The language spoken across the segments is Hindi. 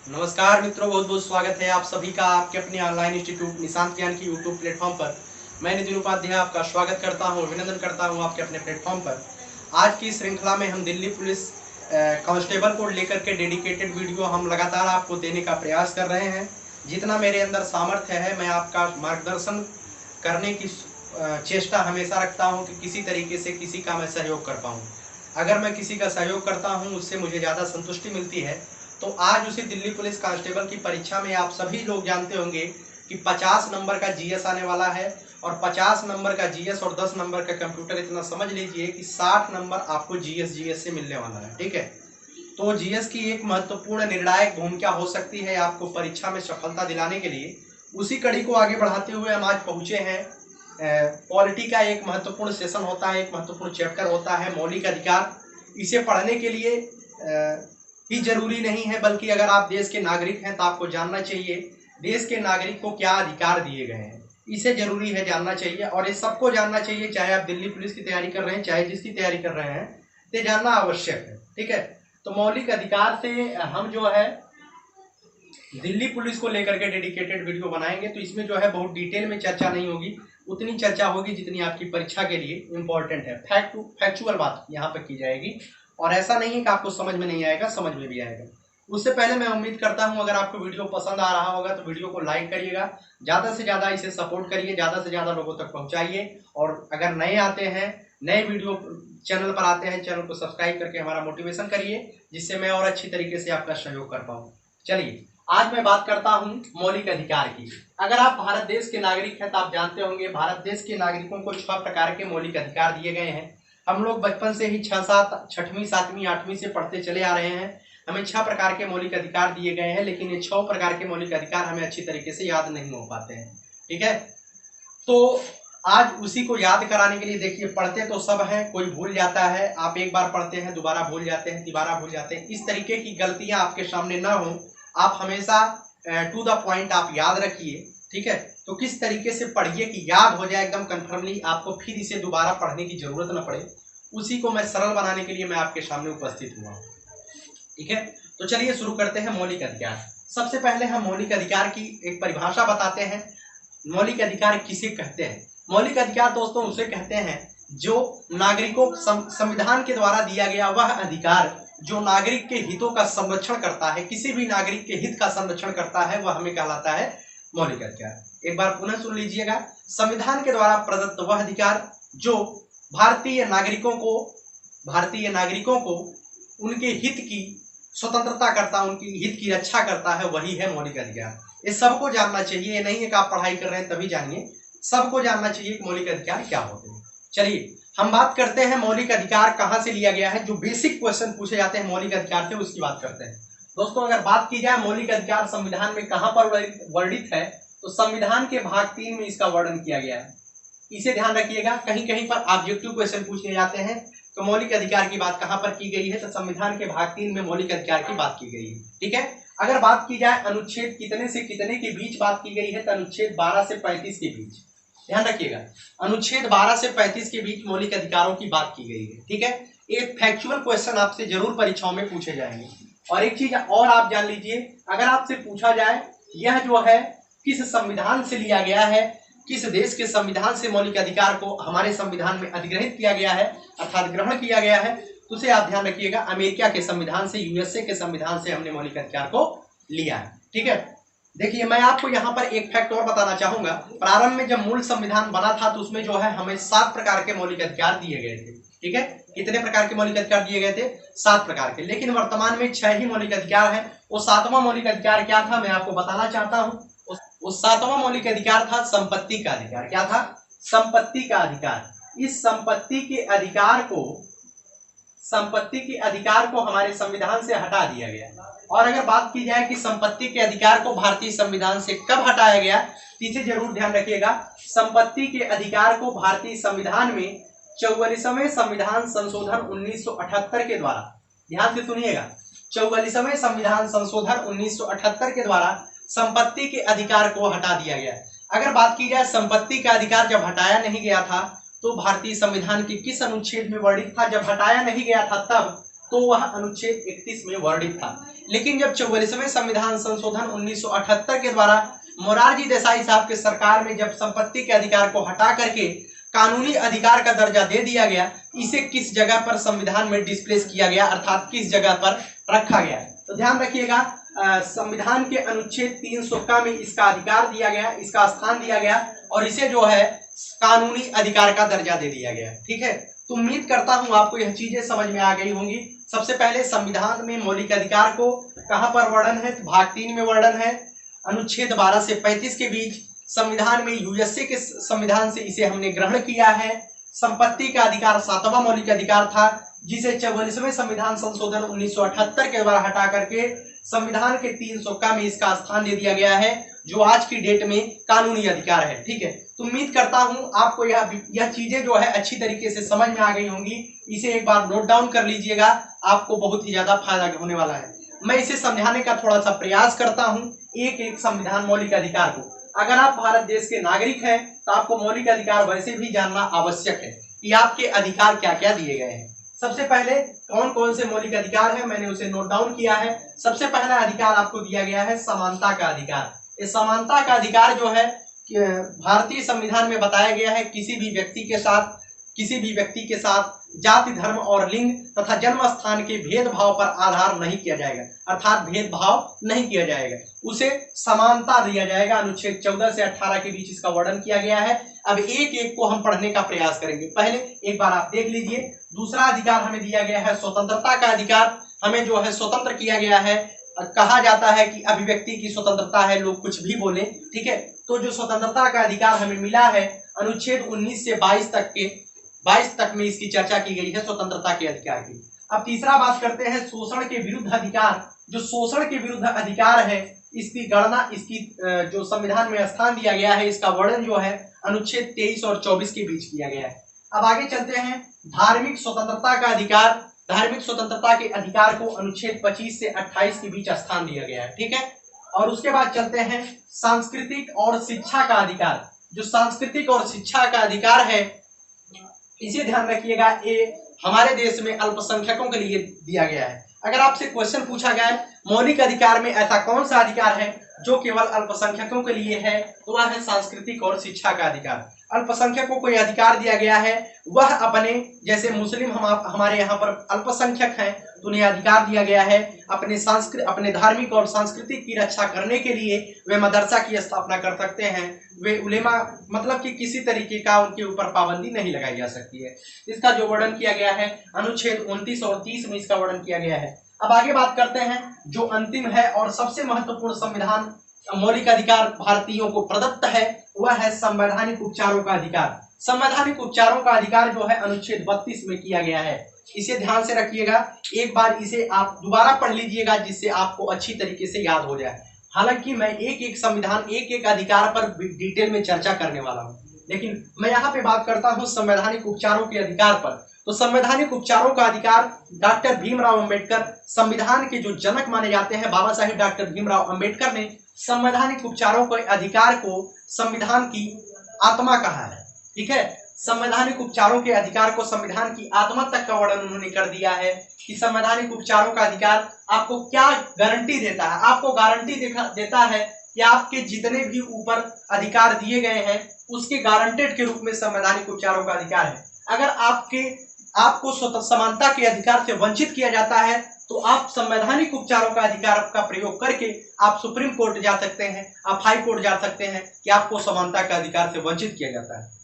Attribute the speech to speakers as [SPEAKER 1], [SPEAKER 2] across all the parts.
[SPEAKER 1] नमस्कार मित्रों, बहुत बहुत स्वागत है आप सभी का आपके अपने ऑनलाइन इंस्टीट्यूट निशांत ज्ञान की यूट्यूब प्लेटफॉर्म पर। मैं नितिन उपाध्याय आपका स्वागत करता हूं, अभिनंदन करता हूं आपके अपने प्लेटफॉर्म पर। आज की श्रृंखला में हम दिल्ली पुलिस कांस्टेबल को लेकर के डेडिकेटेड वीडियो हम लगातार आपको देने का प्रयास कर रहे हैं। जितना मेरे अंदर सामर्थ्य है मैं आपका मार्गदर्शन करने की चेष्टा हमेशा रखता हूं कि किसी तरीके से किसी का मैं सहयोग कर पाऊं। अगर मैं किसी का सहयोग करता हूं उससे मुझे ज़्यादा संतुष्टि मिलती है। तो आज उसी दिल्ली पुलिस कांस्टेबल की परीक्षा में आप सभी लोग जानते होंगे कि 50 नंबर का जीएस आने वाला है और 50 नंबर का जीएस और 10 नंबर का कंप्यूटर। इतना समझ लीजिए कि 60 नंबर आपको जीएस से मिलने वाला है। ठीक है, तो जीएस की एक महत्वपूर्ण निर्णायक भूमिका हो सकती है आपको परीक्षा में सफलता दिलाने के लिए। उसी कड़ी को आगे बढ़ाते हुए हम आज पहुंचे हैं। पॉलिटी का एक महत्वपूर्ण सेशन होता है, एक महत्वपूर्ण चैप्टर होता है मौलिक अधिकार। इसे पढ़ने के लिए ही जरूरी नहीं है, बल्कि अगर आप देश के नागरिक हैं तो आपको जानना चाहिए देश के नागरिक को क्या अधिकार दिए गए हैं। इसे जरूरी है जानना चाहिए और ये सबको जानना चाहिए, चाहे आप दिल्ली पुलिस की तैयारी कर रहे हैं चाहे जिसकी तैयारी कर रहे हैं, ये जानना आवश्यक है। ठीक है, तो मौलिक अधिकार से हम जो है दिल्ली पुलिस को लेकर के डेडिकेटेड वीडियो बनाएंगे। तो इसमें जो है बहुत डिटेल में चर्चा नहीं होगी, उतनी चर्चा होगी जितनी आपकी परीक्षा के लिए इम्पोर्टेंट है। फैक्चुअल बात यहाँ पर की जाएगी और ऐसा नहीं है कि आपको समझ में नहीं आएगा, समझ में भी आएगा। उससे पहले मैं उम्मीद करता हूं अगर आपको वीडियो पसंद आ रहा होगा तो वीडियो को लाइक करिएगा, ज़्यादा से ज़्यादा इसे सपोर्ट करिए, ज़्यादा से ज़्यादा लोगों तक पहुंचाइए। और अगर नए आते हैं, नए वीडियो चैनल पर आते हैं, चैनल को सब्सक्राइब करके हमारा मोटिवेशन करिए, जिससे मैं और अच्छी तरीके से आपका सहयोग कर पाऊँ। चलिए, आज मैं बात करता हूं मौलिक अधिकार की। अगर आप भारत देश के नागरिक हैं तो आप जानते होंगे भारत देश के नागरिकों को 6 प्रकार के मौलिक अधिकार दिए गए हैं। हम लोग बचपन से ही 6वीं 7वीं 8वीं से पढ़ते चले आ रहे हैं। हमें 6 प्रकार के मौलिक अधिकार दिए गए हैं, लेकिन ये 6 प्रकार के मौलिक अधिकार हमें अच्छी तरीके से याद नहीं हो पाते हैं। ठीक है, तो आज उसी को याद कराने के लिए देखिए, पढ़ते तो सब हैं, कोई भूल जाता है। आप एक बार पढ़ते हैं, दोबारा भूल जाते हैं, तिबारा भूल जाते हैं। इस तरीके की गलतियां आपके सामने ना हो, आप हमेशा टू द पॉइंट आप याद रखिए। ठीक है, तो किस तरीके से पढ़िए कि याद हो जाए एकदम कंफर्मली, आपको फिर इसे दोबारा पढ़ने की जरूरत न पड़े। उसी को मैं सरल बनाने के लिए मैं आपके सामने उपस्थित हुआ हूँ। ठीक है, तो चलिए शुरू करते हैं मौलिक अधिकार। सबसे पहले हम मौलिक अधिकार की एक परिभाषा बताते हैं। मौलिक अधिकार किसे कहते हैं? मौलिक अधिकार दोस्तों उसे कहते हैं जो नागरिकों संविधान के द्वारा दिया गया वह अधिकार जो नागरिक के हितों का संरक्षण करता है, किसी भी नागरिक के हित का संरक्षण करता है, वह हमें कहलाता है मौलिक अधिकार। एक बार पुनः सुन लीजिएगा, संविधान के द्वारा प्रदत्त वह अधिकार जो भारतीय नागरिकों को उनके हित की स्वतंत्रता करता, उनकी हित की रक्षा करता है, वही है मौलिक अधिकार। ये सबको जानना चाहिए, ये नहीं है कि आप पढ़ाई कर रहे हैं तभी जानिए, सबको जानना चाहिए कि मौलिक अधिकार क्या होते हैं। चलिए हम बात करते हैं मौलिक अधिकार कहां से लिया गया है। जो बेसिक क्वेश्चन पूछे जाते हैं मौलिक अधिकार से उसकी बात करते हैं। दोस्तों अगर बात की जाए मौलिक अधिकार संविधान में कहां पर वर्णित है, तो संविधान के भाग 3 में इसका वर्णन किया गया है। इसे ध्यान रखिएगा, कहीं कहीं पर ऑब्जेक्टिव क्वेश्चन पूछे जाते हैं तो मौलिक अधिकार की बात कहां पर की गई है, तो संविधान के भाग 3 में मौलिक अधिकार की बात की गई है। ठीक है, अगर बात की जाए अनुच्छेद कितने से कितने के बीच बात की गई है, तो अनुच्छेद 12 से 35 के बीच। ध्यान रखिएगा, अनुच्छेद 12 से 35 के बीच मौलिक अधिकारों की बात की गई है। ठीक है, एक फैक्चुअल क्वेश्चन आपसे जरूर परीक्षाओं में पूछे जाएंगे। और एक चीज और आप जान लीजिए, अगर आपसे पूछा जाए यह जो है किस संविधान से लिया गया है, किस देश के संविधान से मौलिक अधिकार को हमारे संविधान में अधिग्रहित किया गया है अर्थात ग्रहण किया गया है, तो उसे आप ध्यान रखिएगा, अमेरिका के संविधान से, यूएसए के संविधान से हमने मौलिक अधिकार को लिया है। ठीक है, देखिए मैं आपको यहाँ पर एक फैक्ट और बताना चाहूंगा। प्रारंभ में जब मूल संविधान बना था तो उसमें जो है हमें 7 प्रकार के मौलिक अधिकार दिए गए थे। ठीक है, कितने प्रकार के मौलिक अधिकार दिए गए थे? 7 प्रकार के। लेकिन वर्तमान में 6 ही मौलिक अधिकार है। वो 7वां मौलिक अधिकार क्या था मैं आपको बताना चाहता हूँ। उस 7वां मौलिक अधिकार था संपत्ति का अधिकार। क्या था? संपत्ति का अधिकार। इस संपत्ति के अधिकार को हमारे संविधान से हटा दिया गया। और अगर बात की जाए कि संपत्ति के अधिकार को भारतीय संविधान से कब हटाया गया, इसे जरूर ध्यान रखिएगा। संपत्ति के अधिकार को भारतीय संविधान में 44वें संविधान संशोधन 1978 के द्वारा, ध्यान से सुनिएगा, 44वें संविधान संशोधन 1978 के द्वारा संपत्ति के अधिकार को हटा दिया गया। अगर बात की जाए संपत्ति का अधिकार जब हटाया नहीं गया था तो भारतीय संविधान के किस अनुच्छेद में वर्णित था? जब हटाया नहीं गया था तब तो वह अनुच्छेद 31 में वर्णित था। लेकिन जब 44वें संविधान संशोधन 1978 के द्वारा मोरारजी देसाई साहब के सरकार में जब संपत्ति के अधिकार को हटा करके कानूनी अधिकार का दर्जा दे दिया गया, इसे किस जगह पर संविधान में डिस्प्लेस किया गया, अर्थात किस जगह पर रखा गया। तो ध्यान रखिएगा, संविधान के अनुच्छेद 300 का में इसका अधिकार दिया गया, इसका स्थान दिया गया और इसे जो है कानूनी अधिकार का दर्जा दे दिया गया। ठीक है, तो उम्मीद करता हूं आपको यह चीजें समझ में आ गई होंगी। सबसे पहले संविधान में मौलिक अधिकार को कहां पर वर्णन है, भाग 3 में वर्णन है, अनुच्छेद 12 से 35 के बीच। संविधान में यूएसए के संविधान से इसे हमने ग्रहण किया है। संपत्ति का अधिकार 7वां मौलिक अधिकार था, जिसे 44वें संविधान संशोधन 1978 के द्वारा हटा करके संविधान के 300 का में इसका स्थान दे दिया गया है, जो आज की डेट में कानूनी अधिकार है। ठीक है, तो उम्मीद करता हूं आपको यह चीजें जो है अच्छी तरीके से समझ में आ गई होंगी। इसे एक बार नोट डाउन कर लीजिएगा, आपको बहुत ही ज्यादा फायदा होने वाला है। मैं इसे समझाने का थोड़ा सा प्रयास करता हूं, एक एक संविधान मौलिक अधिकार को। अगर आप भारत देश के नागरिक हैं तो आपको मौलिक अधिकार वैसे भी जानना आवश्यक है कि आपके अधिकार क्या क्या दिए गए हैं। सबसे पहले कौन कौन से मौलिक अधिकार है, मैंने उसे नोट डाउन किया है। सबसे पहला अधिकार आपको दिया गया है समानता का अधिकार। इस समानता का अधिकार जो है भारतीय संविधान में बताया गया है, किसी भी व्यक्ति के साथ जाति, धर्म और लिंग तथा जन्म स्थान के भेदभाव पर आधार नहीं किया जाएगा, अर्थात भेदभाव नहीं किया जाएगा, उसे समानता दिया जाएगा। अनुच्छेद 14 से 18 के बीच इसका वर्णन किया गया है। अब एक एक को हम पढ़ने का प्रयास करेंगे। पहले एक बार आप देख लीजिए। दूसरा अधिकार हमें दिया गया है स्वतंत्रता का अधिकार। हमें जो है स्वतंत्र किया गया है। कहा जाता है कि अभिव्यक्ति की स्वतंत्रता है, लोग कुछ भी बोले। ठीक है, तो जो स्वतंत्रता का अधिकार हमें मिला है, अनुच्छेद 19 से 22 तक में इसकी चर्चा की गई है स्वतंत्रता के अधिकार की। अब तीसरा बात करते हैं शोषण के विरुद्ध अधिकार। जो शोषण के विरुद्ध अधिकार है, इसकी गणना, इसकी जो संविधान में स्थान दिया गया है, इसका वर्णन जो है अनुच्छेद 23 और 24 के बीच किया गया है। अब आगे चलते हैं धार्मिक स्वतंत्रता का अधिकार। धार्मिक स्वतंत्रता के अधिकार को अनुच्छेद 25 से 28 के बीच स्थान दिया गया है। ठीक है, और उसके बाद चलते हैं सांस्कृतिक और शिक्षा का अधिकार। जो सांस्कृतिक और शिक्षा का अधिकार है, इसे ध्यान रखिएगा, ये हमारे देश में अल्पसंख्यकों के लिए दिया गया है। अगर आपसे क्वेश्चन पूछा गया है मौलिक अधिकार में ऐसा कौन सा अधिकार है जो केवल अल्पसंख्यकों के लिए है, तो वह है सांस्कृतिक और शिक्षा का अधिकार। अल्पसंख्यकों को यह अधिकार दिया गया है, वह अपने, जैसे मुस्लिम हमारे यहाँ पर अल्पसंख्यक हैं, तो उन्हें अधिकार दिया गया है अपने धार्मिक और सांस्कृतिक की रक्षा करने के लिए वे मदरसा की स्थापना कर सकते हैं। वे उलेमा, मतलब कि किसी तरीके का उनके ऊपर पाबंदी नहीं लगाई जा सकती है। इसका जो वर्णन किया गया है अनुच्छेद 29 और 30 में इसका वर्णन किया गया है। अब आगे बात करते हैं जो अंतिम है और सबसे महत्वपूर्ण संविधान मौलिक अधिकार भारतीयों को प्रदत्त है, वह है संवैधानिक उपचारों का अधिकार। संवैधानिक उपचारों का अधिकार जो है अनुच्छेद 32 में किया गया है। इसे ध्यान से रखिएगा, एक बार इसे आप दोबारा पढ़ लीजिएगा, जिससे आपको अच्छी तरीके से याद हो जाए। हालांकि मैं एक एक संविधान, एक एक अधिकार पर डिटेल में चर्चा करने वाला हूं, लेकिन मैं यहाँ पे बात करता हूं संवैधानिक उपचारों के अधिकार पर। तो संवैधानिक उपचारों का अधिकार डॉक्टर भीमराव अंबेडकर, संविधान के जो जनक माने जाते हैं, बाबा साहिब डॉक्टर भीमराव अंबेडकर ने संवैधानिक उपचारों के अधिकार को संविधान की आत्मा कहा है। ठीक है, संवैधानिक उपचारों के अधिकार को संविधान की आत्मा तक का वर्णन उन्होंने कर दिया है कि संवैधानिक उपचारों का अधिकार आपको क्या गारंटी देता है। आपको गारंटी देता है कि आपके जितने भी ऊपर अधिकार दिए गए हैं, उसके गारंटेड के रूप में संवैधानिक उपचारों का अधिकार है। अगर आपको समानता के अधिकार से वंचित किया जाता है, तो आप संवैधानिक उपचारों का अधिकार का प्रयोग करके आप सुप्रीम कोर्ट जा सकते हैं, आप हाई कोर्ट जा सकते हैं कि आपको समानता का अधिकार से वंचित किया जाता है।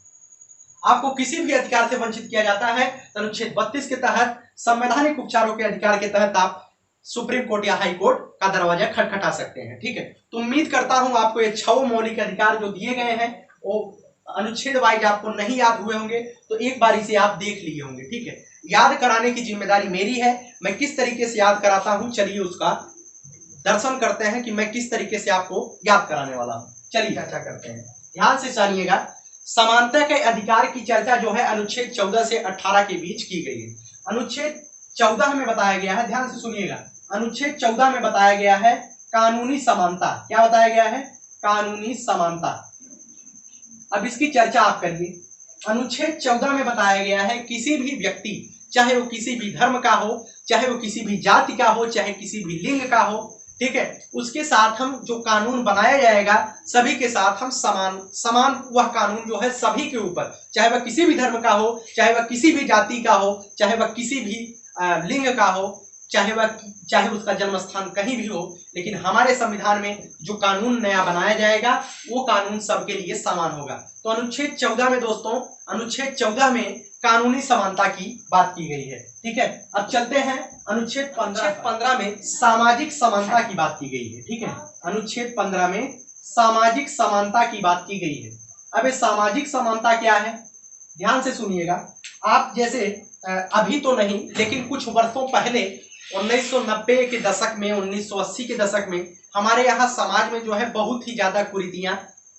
[SPEAKER 1] आपको किसी भी अधिकार से वंचित किया जाता है, अनुच्छेद 32 के तहत संवैधानिक उपचारों के अधिकार के तहत आप सुप्रीम कोर्ट या हाई कोर्ट का दरवाजा खटखटा सकते हैं। ठीक है, तो उम्मीद करता हूं आपको ये 6 मौलिक अधिकार जो दिए गए हैं वो अनुच्छेद वाइज आपको नहीं याद हुए होंगे, तो एक बार इसे आप देख लिए होंगे। ठीक है, याद कराने की जिम्मेदारी मेरी है। मैं किस तरीके से याद कराता हूं, चलिए उसका दर्शन करते हैं कि मैं किस तरीके से आपको याद कराने वाला हूं। चलिए चर्चा करते हैं, ध्यान से जानिएगा। समानता के अधिकार की चर्चा जो है अनुच्छेद 14 से 18 के बीच की गई है। अनुच्छेद 14 में बताया गया है, ध्यान से सुनिएगा, अनुच्छेद 14 में बताया गया है कानूनी समानता। क्या बताया गया है? कानूनी समानता। अब इसकी चर्चा आप करिए। अनुच्छेद 14 में बताया गया है किसी भी व्यक्ति चाहे वो किसी भी धर्म का हो, चाहे वो किसी भी जाति का हो, चाहे किसी भी लिंग का हो, ठीक है, उसके साथ हम जो कानून बनाया जाएगा सभी के साथ हम समान वह कानून जो है सभी के ऊपर, चाहे वह किसी भी धर्म का हो, चाहे वह किसी भी जाति का हो, चाहे वह किसी भी लिंग का हो, चाहे उसका जन्म स्थान कहीं भी हो, लेकिन हमारे संविधान में जो कानून नया बनाया जाएगा वो कानून सबके लिए समान होगा। तो अनुच्छेद 14 में दोस्तों, अनुच्छेद 14 में कानूनी समानता की बात की गई है। ठीक है, अब चलते हैं अनुच्छेद 15 में सामाजिक समानता की बात की गई है। ठीक है, अनुच्छेद 15 में सामाजिक समानता की बात की गई है। अब ये सामाजिक समानता क्या है, ध्यान से सुनिएगा आप। जैसे अभी तो नहीं, लेकिन कुछ वर्षों पहले 1990 के दशक में, 1980 के दशक में हमारे यहाँ समाज में जो है बहुत ही ज्यादा कुरीतियां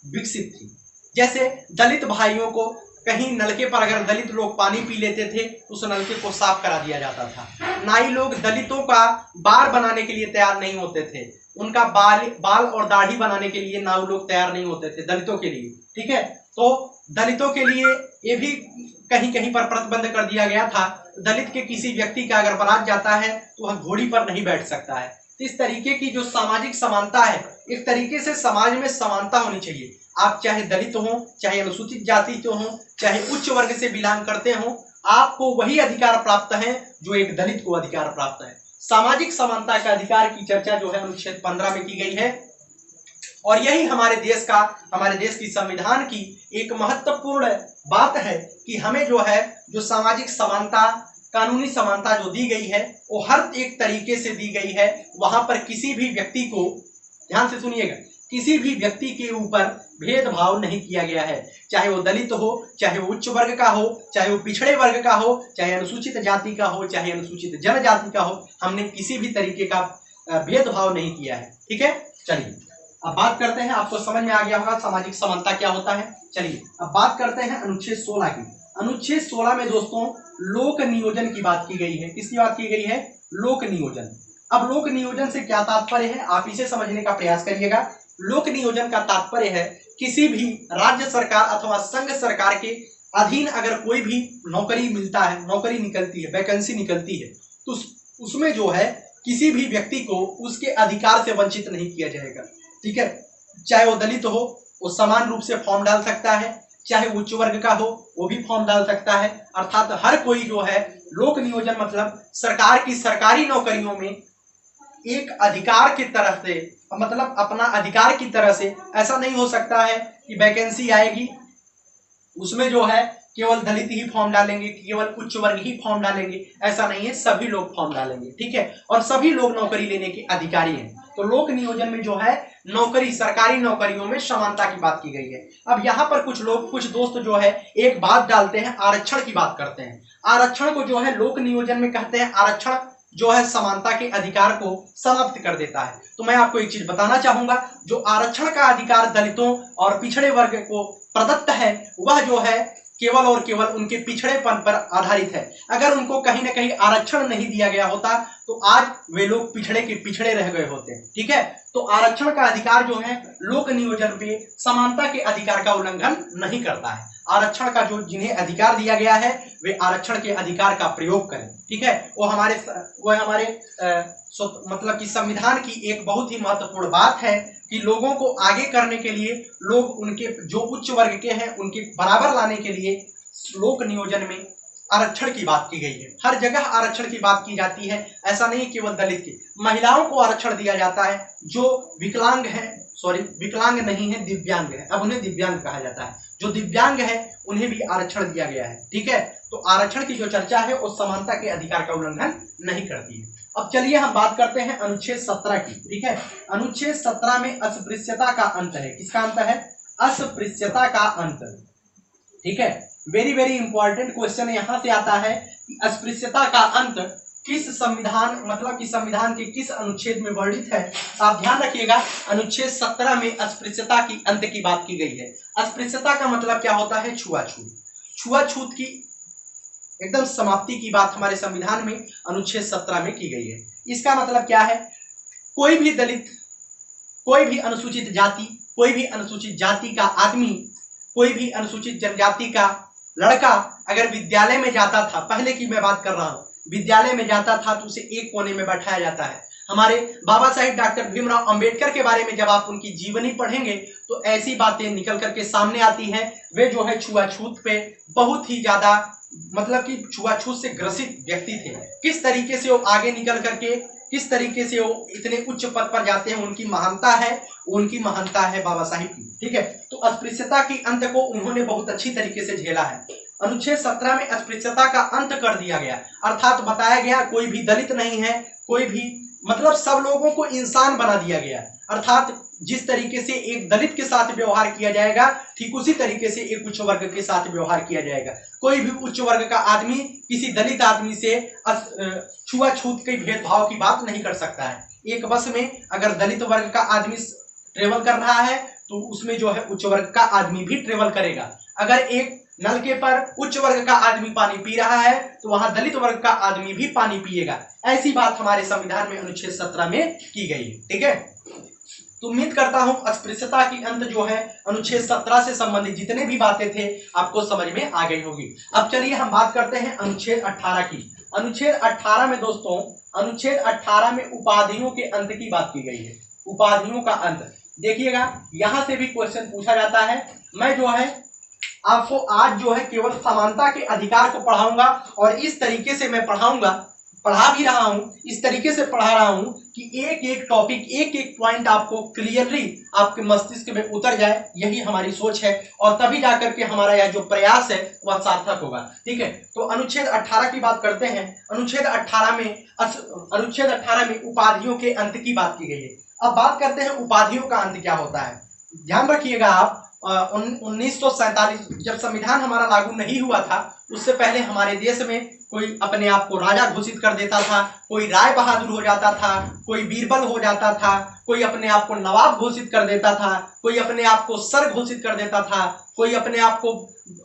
[SPEAKER 1] विकसित थी। जैसे दलित भाइयों को कहीं नलके पर अगर दलित लोग पानी पी लेते थे उस नलके को साफ करा दिया जाता था। नाई लोग दलितों का बार बनाने के लिए तैयार नहीं होते थे, उनका बाल और दाढ़ी बनाने के लिए नाऊ लोग तैयार नहीं होते थे दलितों के लिए। ठीक है, तो दलितों के लिए ये भी कहीं कहीं पर प्रतिबंध कर दिया गया था, दलित के किसी व्यक्ति का अगर बारात जाता है तो वह घोड़ी पर नहीं बैठ सकता है। तो इस तरीके की जो सामाजिक समानता है, एक तरीके से समाज में समानता होनी चाहिए। आप चाहे दलित हो, चाहे अनुसूचित जाति तो हो, चाहे उच्च वर्ग से बिलोंग करते हो, आपको वही अधिकार प्राप्त है जो एक दलित को अधिकार प्राप्त है। सामाजिक समानता का अधिकार की चर्चा जो है अनुच्छेद 15 में की गई है, और यही हमारे देश की संविधान की एक महत्वपूर्ण बात है कि हमें जो है जो सामाजिक समानता, कानूनी समानता जो दी गई है वो हर एक तरीके से दी गई है। वहां पर किसी भी व्यक्ति को, ध्यान से सुनिएगा, किसी भी व्यक्ति के ऊपर भेदभाव नहीं किया गया है, चाहे वो दलित हो, चाहे वो उच्च वर्ग का हो, चाहे वो पिछड़े वर्ग का हो, चाहे अनुसूचित जाति का हो, चाहे अनुसूचित जनजाति का हो, हमने किसी भी तरीके का भेदभाव नहीं किया है। ठीक है, चलिए अब बात करते हैं, आपको समझ में आ गया होगा सामाजिक समानता क्या होता है। चलिए अब बात करते हैं अनुच्छेद 16 की। अनुच्छेद 16 में दोस्तों लोक नियोजन की बात की गई है। किसकी बात की गई है? लोक नियोजन। अब लोक नियोजन से क्या तात्पर्य है, आप इसे समझने का प्रयास करिएगा। लोक नियोजन का तात्पर्य है किसी भी राज्य सरकार अथवा संघ सरकार के अधीन अगर कोई भी नौकरी मिलता है, नौकरी निकलती है, वैकेंसी निकलती है, तो उसमें जो है किसी भी व्यक्ति को उसके अधिकार से वंचित नहीं किया जाएगा। ठीक है, चाहे वो दलित हो वो समान रूप से फॉर्म डाल सकता है, चाहे उच्च वर्ग का हो वो भी फॉर्म डाल सकता है। अर्थात हर कोई जो है, लोक नियोजन मतलब सरकार की सरकारी नौकरियों में एक अधिकार की तरह से, मतलब अपना अधिकार की तरह से, ऐसा नहीं हो सकता है कि वैकेंसी आएगी उसमें जो है केवल दलित ही फॉर्म डालेंगे, केवल उच्च वर्ग ही फॉर्म डालेंगे, ऐसा नहीं है, सभी लोग फॉर्म डालेंगे। ठीक है, और सभी लोग नौकरी लेने के अधिकारी हैं। तो लोक नियोजन में जो है नौकरी, सरकारी नौकरियों में समानता की बात की गई है। अब यहाँ पर कुछ दोस्त जो है एक बात डालते हैं, आरक्षण की बात करते हैं। आरक्षण को जो है लोक नियोजन में कहते हैं आरक्षण जो है समानता के अधिकार को समाप्त कर देता है। तो मैं आपको एक चीज बताना चाहूंगा, जो आरक्षण का अधिकार दलितों और पिछड़े वर्ग को प्रदत्त है वह जो है केवल और केवल उनके पिछड़ेपन पर आधारित है। अगर उनको कहीं ना कहीं आरक्षण नहीं दिया गया होता तो आज वे लोग पिछड़े के पिछड़े रह गए होते। ठीक है, तो आरक्षण का अधिकार जो है लोक नियोजन पे समानता के अधिकार का उल्लंघन नहीं करता है। आरक्षण का जो जिन्हें अधिकार दिया गया है वे आरक्षण के अधिकार का प्रयोग करें। ठीक है, वो हमारे मतलब कि संविधान की एक बहुत ही महत्वपूर्ण बात है कि लोगों को आगे करने के लिए, लोग उनके जो उच्च वर्ग के हैं उनके बराबर लाने के लिए लोक नियोजन में आरक्षण की बात की गई है। हर जगह आरक्षण की बात की जाती है, ऐसा नहीं केवल दलित की। महिलाओं को आरक्षण दिया जाता है जो विकलांग है, विकलांग नहीं है, दिव्यांग है, अब उन्हें दिव्यांग कहा जाता है। जो दिव्यांग है उन्हें भी आरक्षण दिया गया है। ठीक है, तो आरक्षण की जो चर्चा है वो समानता के अधिकार का उल्लंघन नहीं करती है। अब चलिए हम बात करते हैं अनुच्छेद 17 की। ठीक है, अनुच्छेद 17 में अस्पृश्यता का अंत है। किसका अंत है? अस्पृश्यता का अंत। ठीक है, वेरी वेरी इंपॉर्टेंट क्वेश्चन यहां से आता है कि अस्पृश्यता का अंत किस संविधान, मतलब कि संविधान के किस अनुच्छेद में वर्णित है। आप ध्यान रखिएगा, अनुच्छेद 17 में अस्पृश्यता की अंत की बात की गई है। अस्पृश्यता का मतलब क्या होता है? छुआछूत। छुआछूत की एकदम समाप्ति की बात हमारे संविधान में अनुच्छेद 17 में की गई है। इसका मतलब क्या है? कोई भी दलित, कोई भी अनुसूचित जाति, कोई भी अनुसूचित जाति का आदमी, कोई भी अनुसूचित जनजाति का लड़का अगर विद्यालय में जाता था, पहले की मैं बात कर रहा हूं, विद्यालय में जाता था तो उसे एक कोने में बैठाया जाता है। हमारे बाबा साहिब डॉक्टर भीमराव अंबेडकर के बारे में जब आप उनकी जीवनी पढ़ेंगे तो ऐसी बातें निकल करके सामने आती हैं। वे जो है छुआछूत पे बहुत ही ज्यादा, मतलब कि छुआछूत से ग्रसित व्यक्ति थे। किस तरीके से वो आगे निकल करके, किस तरीके से वो इतने उच्च पद पर जाते हैं, उनकी महानता है बाबा साहिब की। ठीक है, तो अस्पृश्यता की अंत को उन्होंने बहुत अच्छी तरीके से झेला है। अनुच्छेद 17 में अस्पृश्यता का अंत कर दिया गया, अर्थात बताया गया कोई भी दलित नहीं है, कोई भी, मतलब सब लोगों को इंसान बना दिया गया। अर्थात जिस तरीके से एक दलित के साथ व्यवहार किया जाएगा, ठीक उसी तरीके से एक उच्च वर्ग के साथ व्यवहार किया जाएगा। कोई भी उच्च वर्ग का आदमी किसी दलित आदमी से छुआछूत के भेदभाव की बात नहीं कर सकता है। एक बस में अगर दलित वर्ग का आदमी ट्रेवल कर रहा है तो उसमें जो है उच्च वर्ग का आदमी भी ट्रेवल करेगा। अगर एक नलके पर उच्च वर्ग का आदमी पानी पी रहा है तो वहां दलित वर्ग का आदमी भी पानी पिएगा। ऐसी बात हमारे संविधान में अनुच्छेद 17 में की गई है। ठीक है, तो उम्मीद करता हूं अस्पृश्यता की अंत जो है अनुच्छेद 17 से संबंधित जितने भी बातें थे आपको समझ में आ गई होगी। अब चलिए हम बात करते हैं अनुच्छेद 18 की। अनुच्छेद 18 में दोस्तों, अनुच्छेद 18 में उपाधियों के अंत की बात की गई है। उपाधियों का अंत देखिएगा, यहां से भी क्वेश्चन पूछा जाता है। मैं जो है आपको आज जो है केवल समानता के अधिकार को पढ़ाऊंगा और इस तरीके से मैं पढ़ा भी रहा हूं, इस तरीके से पढ़ा रहा हूं कि एक एक टॉपिक, एक एक पॉइंट आपको क्लियरली आपके मस्तिष्क में उतर जाए। यही हमारी सोच है और तभी जाकर के हमारा यह जो प्रयास है वह सार्थक होगा। ठीक है, तो अनुच्छेद 18 की बात करते हैं। अनुच्छेद 18 में उपाधियों के अंत की बात की गई है। अब बात करते हैं उपाधियों का अंत क्या होता है। ध्यान रखिएगा आप, 1947 जब संविधान हमारा लागू नहीं हुआ था उससे पहले हमारे देश में कोई अपने आप को राजा घोषित कर देता था, कोई राय बहादुर हो जाता था, कोई बीरबल हो जाता था, कोई अपने आप को नवाब घोषित कर देता था, कोई अपने आप को सर घोषित कर देता था, कोई अपने आप को,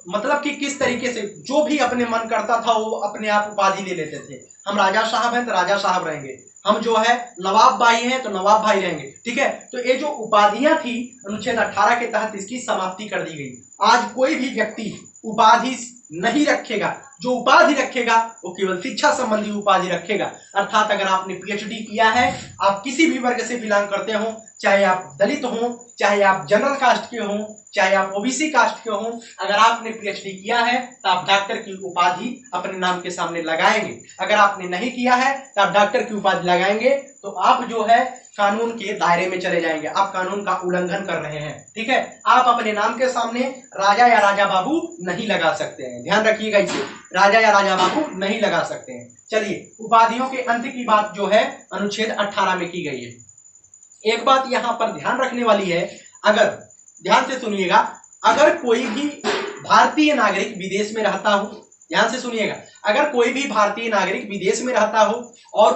[SPEAKER 1] मतलब कि किस तरीके से जो भी अपने मन करता था वो अपने आप उपाधि ले लेते थे। हम राजा साहब हैं तो राजा साहब रहेंगे, हम जो है नवाब भाई हैं तो नवाब भाई रहेंगे। ठीक है, तो ये जो उपाधियां थी अनुच्छेद 18 के तहत इसकी समाप्ति कर दी गई। आज कोई भी व्यक्ति उपाधि नहीं रखेगा, जो उपाधि रखेगा वो केवल शिक्षा संबंधी उपाधि रखेगा। अर्थात अगर आपने पीएचडी किया है, आप किसी भी वर्ग से बिलोंग करते हो, चाहे आप दलित हो, चाहे आप जनरल कास्ट के हो, चाहे आप ओबीसी कास्ट के हो, अगर आपने पीएचडी किया है तो आप डॉक्टर की उपाधि अपने नाम के सामने लगाएंगे। अगर आपने नहीं किया है तो आप डॉक्टर की उपाधि लगाएंगे तो आप जो है कानून के दायरे में चले जाएंगे, आप कानून का उल्लंघन कर रहे हैं। ठीक है, आप अपने नाम के सामने राजा या राजा बाबू नहीं लगा सकते हैं, ध्यान रखिएगा इसे, राजा या राजा बाबू नहीं लगा सकते हैं। चलिए, उपाधियों के अंत की बात जो है अनुच्छेद 18 में की गई है। एक बात यहां पर ध्यान रखने वाली है, अगर ध्यान से सुनिएगा, अगर कोई भी भारतीय नागरिक विदेश में रहता हो, ध्यान से सुनिएगा, अगर कोई भी भारतीय नागरिक विदेश में रहता हो और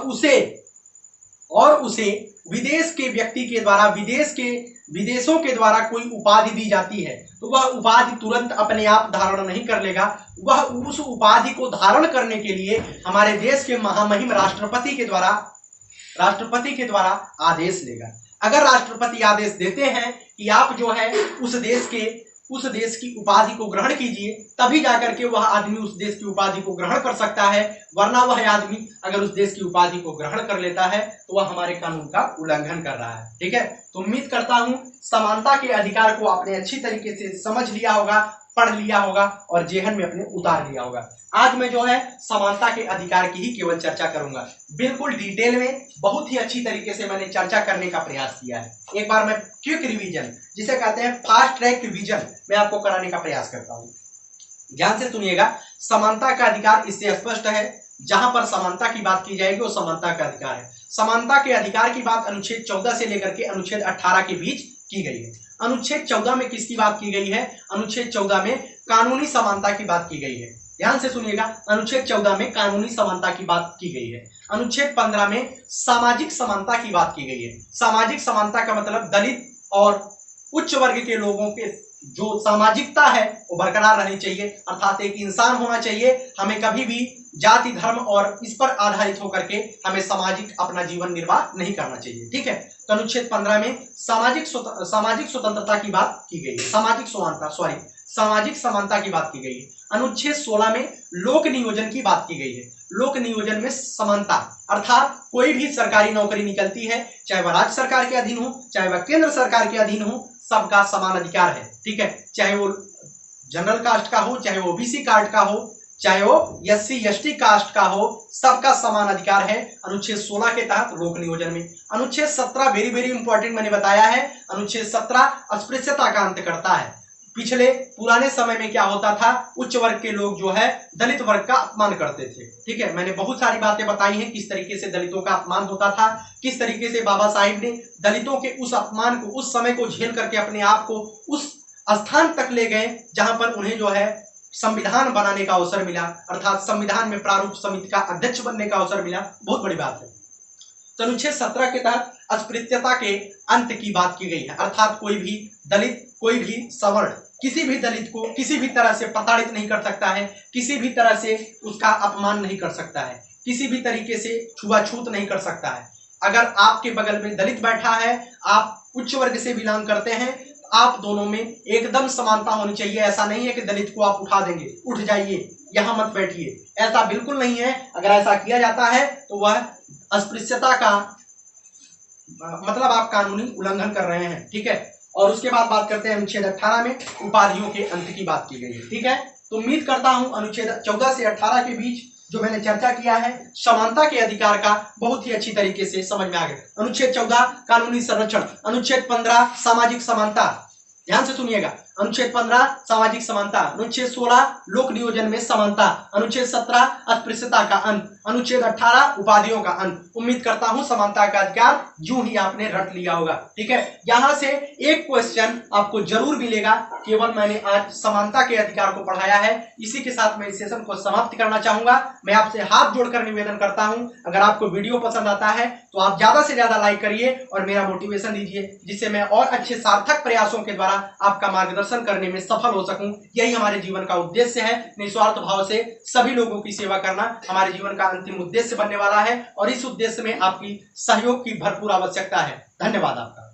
[SPEAKER 1] उसे विदेश के व्यक्ति के द्वारा, विदेशों के द्वारा कोई उपाधि दी जाती है तो वह उपाधि तुरंत अपने आप धारण नहीं कर लेगा। वह उस उपाधि को धारण करने के लिए हमारे देश के महामहिम राष्ट्रपति के द्वारा आदेश लेगा। अगर राष्ट्रपति आदेश देते हैं कि आप जो है उस देश की उपाधि को ग्रहण कीजिए, तभी जाकर के वह आदमी उस देश की उपाधि को ग्रहण कर सकता है, वरना वह आदमी अगर उस देश की उपाधि को ग्रहण कर लेता है तो वह हमारे कानून का उल्लंघन कर रहा है। ठीक है, तो उम्मीद करता हूं समानता के अधिकार को आपने अच्छी तरीके से समझ लिया होगा, पढ़ लिया होगा और जेहन में अपने उतार लिया होगा। आज मैं जो है समानता के अधिकार की ही केवल चर्चा करूंगा, बिल्कुल डिटेल में, बहुत ही अच्छी तरीके से मैंने चर्चा करने का प्रयास किया है। एक बार मैं क्विक रिवीजन, जिसे कहते हैं फास्ट ट्रैक रिवीजन, मैं आपको कराने का प्रयास करता हूं। ध्यान से सुनिएगा, समानता का अधिकार इससे स्पष्ट है, जहां पर समानता की बात की जाएगी वो समानता का अधिकार है। समानता के अधिकार की बात अनुच्छेद 14 से लेकर के अनुच्छेद 18 के बीच की गई है। अनुच्छेद 14 में किसकी बात की गई है? अनुच्छेद 14 में कानूनी समानता की बात की गई है। ध्यान से सुनिएगा, अनुच्छेद 14 में कानूनी समानता की बात की गई है। अनुच्छेद 15 में सामाजिक समानता की बात की गई है। सामाजिक समानता का मतलब दलित और उच्च वर्ग के लोगों के जो सामाजिकता है वो बरकरार रहनी चाहिए, अर्थात एक इंसान होना चाहिए। हमें कभी भी जाति, धर्म और इस पर आधारित होकर के हमें सामाजिक अपना जीवन निर्वाह नहीं करना चाहिए। ठीक है, तो अनुच्छेद 15 में सामाजिक स्वतंत्रता की बात की गई है, सामाजिक समानता की बात की गई है। अनुच्छेद 16 में लोक नियोजन की बात की गई है। लोक नियोजन में समानता, अर्थात कोई भी सरकारी नौकरी निकलती है, चाहे वह राज्य सरकार के अधीन हो, चाहे वह केंद्र सरकार के अधीन हो, सबका समान अधिकार है। ठीक है, चाहे वो जनरल कास्ट का हो, चाहे वो ओबीसी कास्ट का हो, चाहे वो एससी एसटी कास्ट का हो, सबका समान अधिकार है अनुच्छेद 16 के तहत लोक नियोजन में। अनुच्छेद 17 वेरी वेरी इंपॉर्टेंट मैंने बताया है। अनुच्छेद 17 अस्पृश्यता का अंत करता है। पिछले पुराने समय में क्या होता था, उच्च वर्ग के लोग जो है दलित वर्ग का अपमान करते थे। ठीक है, मैंने बहुत सारी बातें बताई हैं किस तरीके से दलितों का अपमान होता था, किस तरीके से बाबा साहिब ने दलितों के उस अपमान को, उस समय को झेल करके अपने आप को उस स्थान तक ले गए जहां पर उन्हें जो है संविधान बनाने का अवसर मिला, अर्थात संविधान में प्रारूप समिति का अध्यक्ष बनने का अवसर मिला। बहुत बड़ी बात है। तो अनुच्छेद 17 के तहत अस्पृश्यता के अंत की बात की गई है, अर्थात कोई भी दलित, कोई भी सवर्ण किसी भी दलित को किसी भी तरह से प्रताड़ित नहीं कर सकता है, किसी भी तरह से उसका अपमान नहीं कर सकता है, किसी भी तरीके से छुआछूत नहीं कर सकता है। अगर आपके बगल में दलित बैठा है, आप उच्च वर्ग से बिलोंग करते हैं, आप दोनों में एकदम समानता होनी चाहिए। ऐसा नहीं है कि दलित को आप उठा देंगे, उठ जाइए यहां मत बैठिए, ऐसा बिल्कुल नहीं है। अगर ऐसा किया जाता है तो वह अस्पृश्यता का मतलब आप कानूनी उल्लंघन कर रहे हैं। ठीक है, और उसके बाद बात करते हैं अनुच्छेद 18 में उपाधियों के अंत की बात की गई है। ठीक है, तो उम्मीद करता हूं अनुच्छेद 14 से 18 के बीच जो मैंने चर्चा किया है समानता के अधिकार का, बहुत ही अच्छी तरीके से समझ में आ गया। अनुच्छेद 14 कानूनी संरक्षण, अनुच्छेद 15 सामाजिक समानता, ध्यान से सुनिएगा, अनुच्छेद 15 सामाजिक समानता, अनुच्छेद 16 लोक नियोजन में समानता, अनुच्छेद 17 अस्पृश्यता का अंत, अनुच्छेद 18 उपाधियों का अंत। उम्मीद करता हूं समानता का अधिकार यूं ही आपने रट लिया होगा। ठीक है, यहां से एक क्वेश्चन आपको जरूर मिलेगा, केवल मैंने आज समानता के अधिकार को पढ़ाया है। इसी के साथ मैं इस सेशन को समाप्त करना चाहूंगा। मैं आपसे हाथ जोड़कर निवेदन करता हूं, अगर आपको वीडियो पसंद आता है तो आप ज्यादा से ज्यादा लाइक करिए और मेरा मोटिवेशन दीजिए, जिससे मैं और अच्छे सार्थक प्रयासों के द्वारा आपका मार्गदर्शन करने में सफल हो सकूं। यही हमारे जीवन का उद्देश्य है। निस्वार्थ भाव से सभी लोगों की सेवा करना हमारे जीवन का अंतिम उद्देश्य बनने वाला है और इस उद्देश्य में आपकी सहयोग की भरपूर आवश्यकता है। धन्यवाद आपका।